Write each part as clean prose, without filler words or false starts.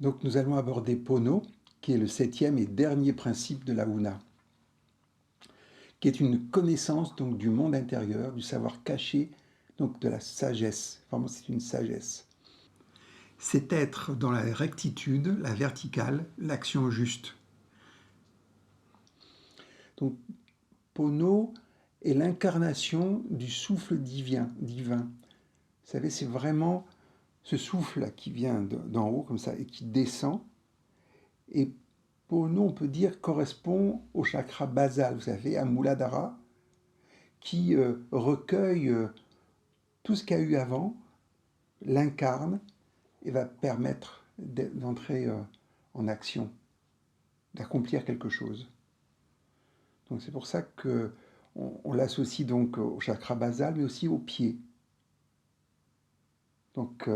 Donc nous allons aborder Pono, qui est le 7e et dernier principe de la Huna, qui est une connaissance donc du monde intérieur, du savoir caché, donc de la sagesse. Vraiment, c'est une sagesse. C'est être dans la rectitude, la verticale, l'action juste. Donc Pono est l'incarnation du souffle divin. Vous savez, c'est vraiment ce souffle-là qui vient d'en haut, comme ça, et qui descend. Et Pono, on peut dire, correspond au chakra basal, vous savez, à Muladhara, qui recueille tout ce qu'il y a eu avant, l'incarne et va permettre d'entrer en action, d'accomplir quelque chose. Donc c'est pour ça que on l'associe donc au chakra basal, mais aussi au pied. Donc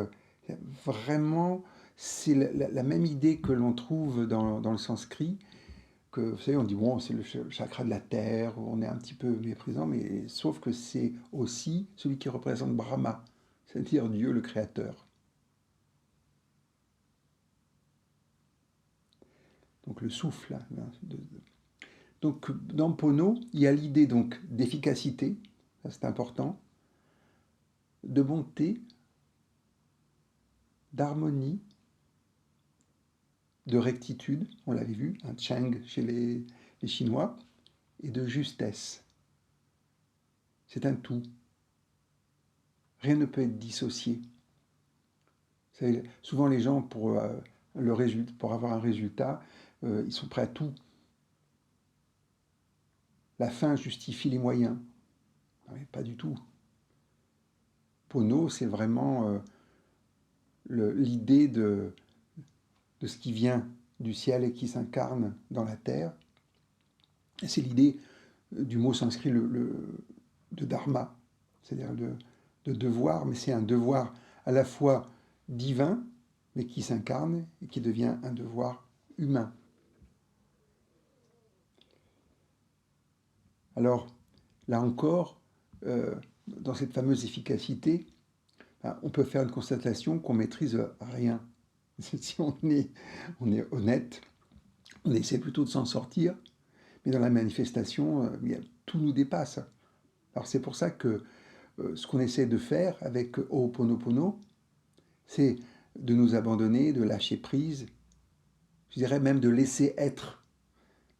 vraiment, c'est la même idée que l'on trouve dans le sanskrit, que vous savez, on dit bon, c'est le chakra de la terre, on est un petit peu méprisant, mais sauf que c'est aussi celui qui représente Brahma, c'est-à-dire Dieu le Créateur. Donc le souffle. Donc dans Pono, il y a l'idée donc d'efficacité, ça c'est important, de bonté, d'harmonie, de rectitude, on l'avait vu, un Cheng chez les Chinois, et de justesse. C'est un tout. Rien ne peut être dissocié. Souvent les gens, pour avoir un résultat, ils sont prêts à tout. La fin justifie les moyens. Non, mais pas du tout. Pono, c'est vraiment l'idée de ce qui vient du ciel et qui s'incarne dans la terre. Et c'est l'idée du mot sanskrit de dharma, c'est-à-dire de devoir, mais c'est un devoir à la fois divin, mais qui s'incarne et qui devient un devoir humain. Alors, là encore, dans cette fameuse efficacité, on peut faire une constatation qu'on maîtrise rien. Si on est honnête, on essaie plutôt de s'en sortir, mais dans la manifestation, tout nous dépasse. Alors c'est pour ça que ce qu'on essaie de faire avec Ho'oponopono, c'est de nous abandonner, de lâcher prise, je dirais même de laisser être,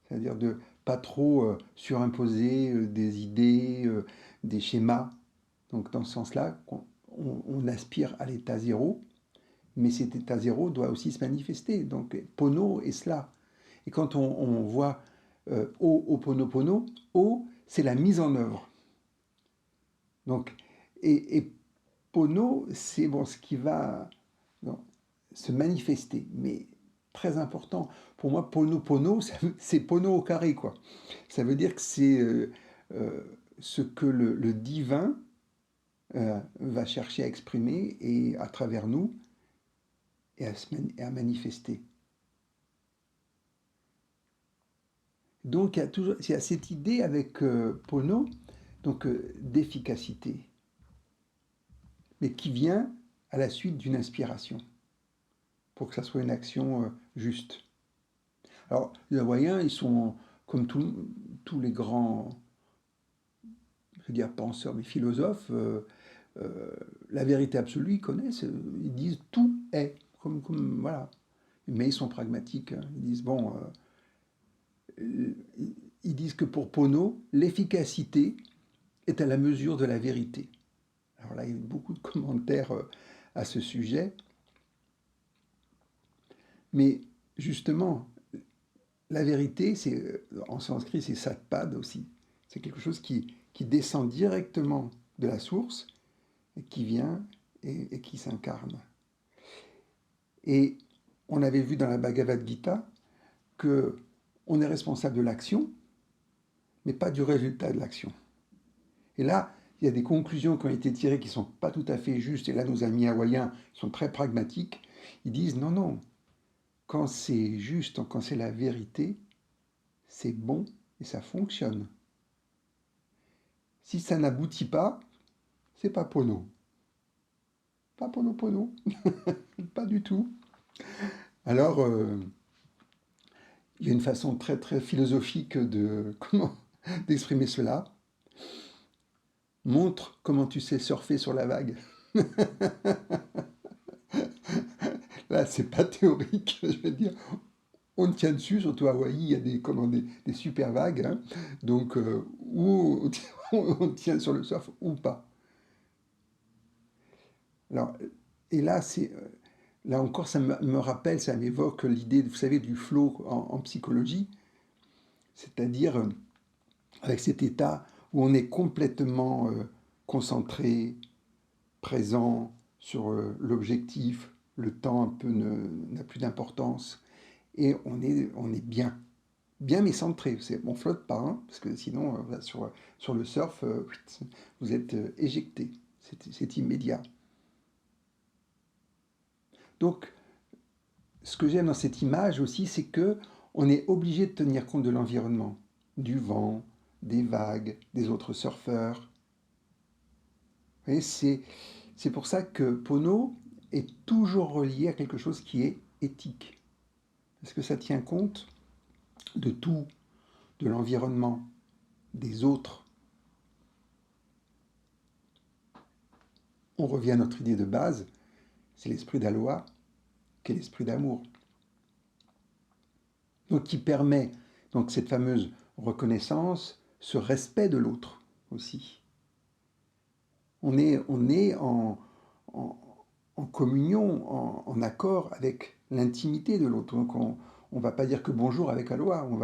c'est-à-dire de pas trop surimposer des idées, des schémas. Donc dans ce sens-là, on aspire à l'état zéro, mais cet état zéro doit aussi se manifester. Donc Pono est cela. Et quand on voit Ho'oponopono, O, c'est la mise en œuvre. Donc, et Pono, c'est bon, ce qui va non, se manifester. Mais très important, pour moi, Pono, c'est Pono au carré, quoi. Ça veut dire que c'est ce que le divin va chercher à exprimer et à travers nous et à manifester. Donc il y a cette idée avec Pono donc d'efficacité, mais qui vient à la suite d'une inspiration, pour que ça soit une action juste. Alors les Hawaïens, ils sont comme tous les grands, je veux dire penseurs, mais philosophes, la vérité absolue, ils connaissent, ils disent tout est, voilà. Mais ils sont pragmatiques, hein. Ils disent bon, ils disent que pour Pono, l'efficacité est à la mesure de la vérité. Alors là, il y a eu beaucoup de commentaires à ce sujet, mais justement, la vérité, c'est en sanskrit, c'est satpad aussi. C'est quelque chose qui descend directement de la source, et qui vient et qui s'incarne. Et on avait vu dans la Bhagavad Gita que on est responsable de l'action, mais pas du résultat de l'action. Et là, il y a des conclusions qui ont été tirées qui ne sont pas tout à fait justes. Et là, nos amis hawaïens sont très pragmatiques. Ils disent non, non, quand c'est juste, quand c'est la vérité, c'est bon et ça fonctionne. Si ça n'aboutit pas, c'est pas Pono. Pas Pono Pono. Pas du tout. Alors, il y a une façon très très philosophique de d'exprimer cela. Montre comment tu sais surfer sur la vague. Là, c'est pas théorique, je veux dire. On tient dessus, surtout à Hawaï, il y a des super vagues, hein. Donc, ou on tient sur le surf ou pas. Alors, et là, là encore, me rappelle, ça m'évoque l'idée, vous savez, du flow en psychologie, c'est-à-dire avec cet état où on est complètement concentré, présent sur l'objectif, le temps un peu n'a plus d'importance, et on est bien. Bien mais centré, on flotte pas, hein, parce que sinon, sur le surf, vous êtes éjecté, c'est immédiat. Donc, ce que j'aime dans cette image aussi, c'est que on est obligé de tenir compte de l'environnement, du vent, des vagues, des autres surfeurs. Et c'est pour ça que Pono est toujours relié à quelque chose qui est éthique. Parce que ça tient compte de tout, de l'environnement, des autres. On revient à notre idée de base, c'est l'esprit d'Aloha, qui est l'esprit d'amour. Donc qui permet donc cette fameuse reconnaissance, ce respect de l'autre aussi. On est en, en communion, en accord avec l'intimité de l'autre. Donc on ne va pas dire que bonjour avec Aloha, on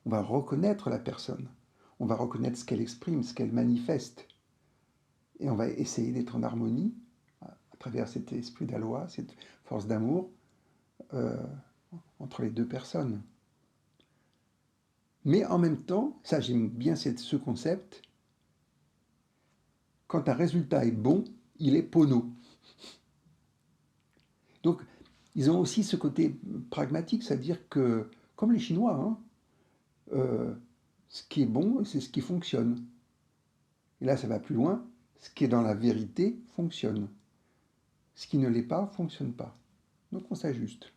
va reconnaître la personne. On va reconnaître ce qu'elle exprime, ce qu'elle manifeste. Et on va essayer d'être en harmonie à travers cet esprit d'Aloha, cette force d'amour euh, entre les deux personnes. Mais en même temps, ça j'aime bien ce concept, quand un résultat est bon, il est pono. Donc ils ont aussi ce côté pragmatique, c'est-à-dire que, comme les Chinois, hein, ce qui est bon, c'est ce qui fonctionne. Et là, ça va plus loin, ce qui est dans la vérité fonctionne. Ce qui ne l'est pas, fonctionne pas. Donc on s'ajuste.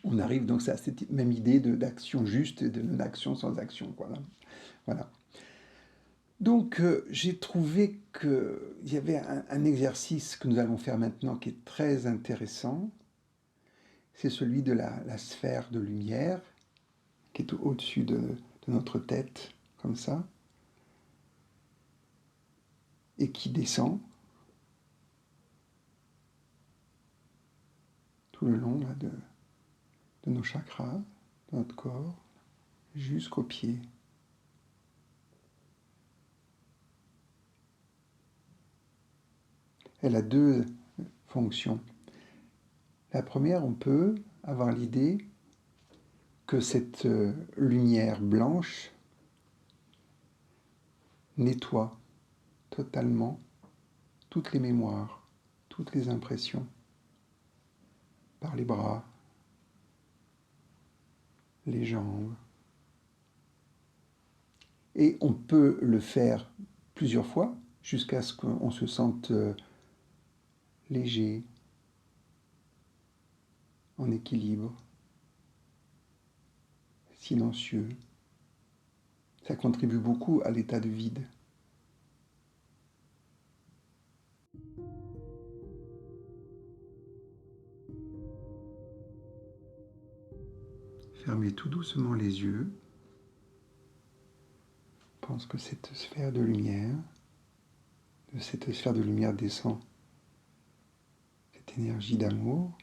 On arrive donc à cette même idée d'action juste et de non-action sans action. Voilà. Voilà. Donc j'ai trouvé qu'il y avait un exercice que nous allons faire maintenant qui est très intéressant. C'est celui de la sphère de lumière qui est au-dessus de notre tête, comme ça, et qui descend tout le long là, de nos chakras, de notre corps, jusqu'aux pieds. Elle a deux fonctions. La première, on peut avoir l'idée que cette lumière blanche nettoie totalement toutes les mémoires, toutes les impressions, par les bras, les jambes. Et on peut le faire plusieurs fois jusqu'à ce qu'on se sente léger, en équilibre, silencieux. Ça contribue beaucoup à l'état de vide. Fermez tout doucement les yeux. Je pense que cette sphère de lumière, de cette sphère de lumière descend cette énergie d'amour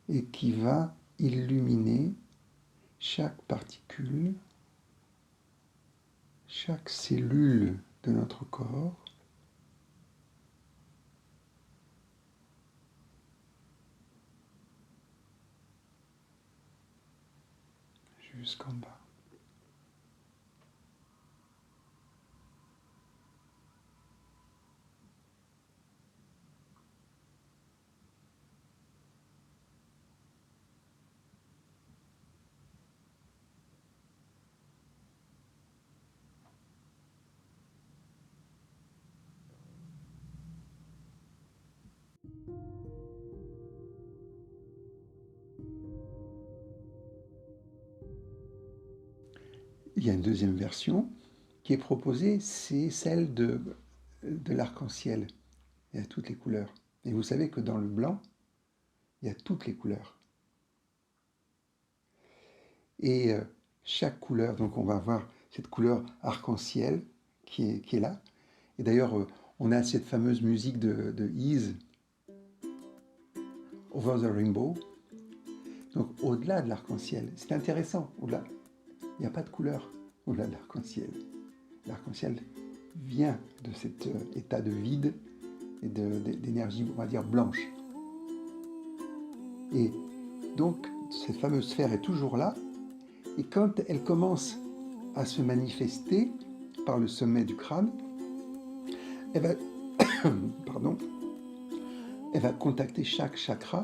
et qui va illuminer chaque particule, chaque cellule de notre corps, jusqu'en bas. il y a une deuxième version qui est proposée, c'est celle de l'arc-en-ciel. Il y a toutes les couleurs. Et vous savez que dans le blanc, il y a toutes les couleurs. Et chaque couleur, donc on va avoir cette couleur arc-en-ciel qui est là. Et d'ailleurs, on a cette fameuse musique de Ease, Over the Rainbow. Donc au-delà de l'arc-en-ciel, c'est intéressant, au-delà, il n'y a pas de couleur au-delà de l'arc-en-ciel. L'arc-en-ciel vient de cet état de vide et d'énergie, on va dire, blanche. Et donc, cette fameuse sphère est toujours là, et quand elle commence à se manifester par le sommet du crâne, elle va, pardon, elle va contacter chaque chakra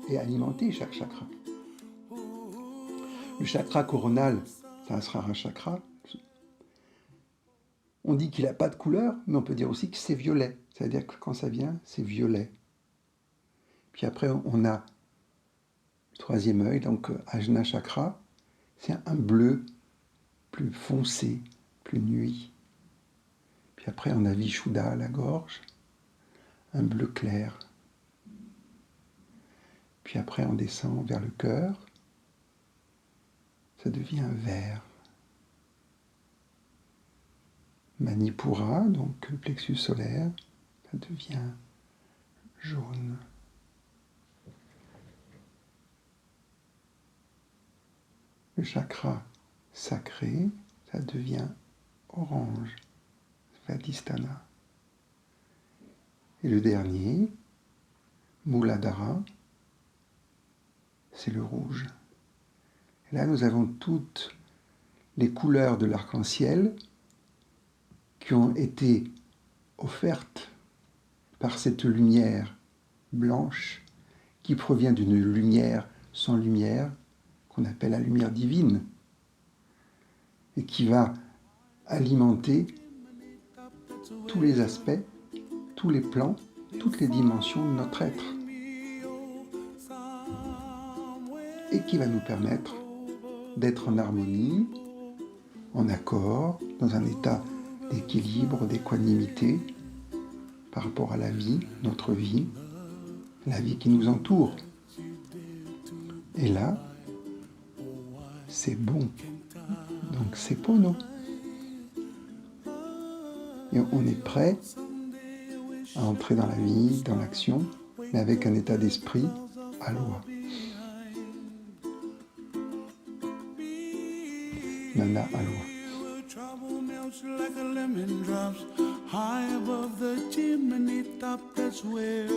et alimenter chaque chakra. Le chakra coronal, ça sera un chakra. On dit qu'il n'a pas de couleur, mais on peut dire aussi que c'est violet. C'est-à-dire que quand ça vient, c'est violet. Puis après, on a le troisième œil, donc Ajna Chakra. C'est un bleu plus foncé, plus nuit. Puis après, on a Vishuddha à la gorge, un bleu clair. Puis après, on descend vers le cœur. Ça devient vert. Manipura, donc le plexus solaire, ça devient jaune. Le chakra sacré, ça devient orange, Svadhisthana. Et le dernier, Muladhara, c'est le rouge. Et là, nous avons toutes les couleurs de l'arc-en-ciel qui ont été offertes par cette lumière blanche qui provient d'une lumière sans lumière, qu'on appelle la lumière divine, et qui va alimenter tous les aspects, tous les plans, toutes les dimensions de notre être, et qui va nous permettre d'être en harmonie, en accord, dans un état d'équilibre, d'équanimité par rapport à la vie, notre vie, la vie qui nous entoure. Et là, c'est bon. Donc c'est Pono. Et on est prêt à entrer dans la vie, dans l'action, mais avec un état d'esprit Aloha. Nana Aloha. Trouble melts like a lemon drops high above the chimney top. That's where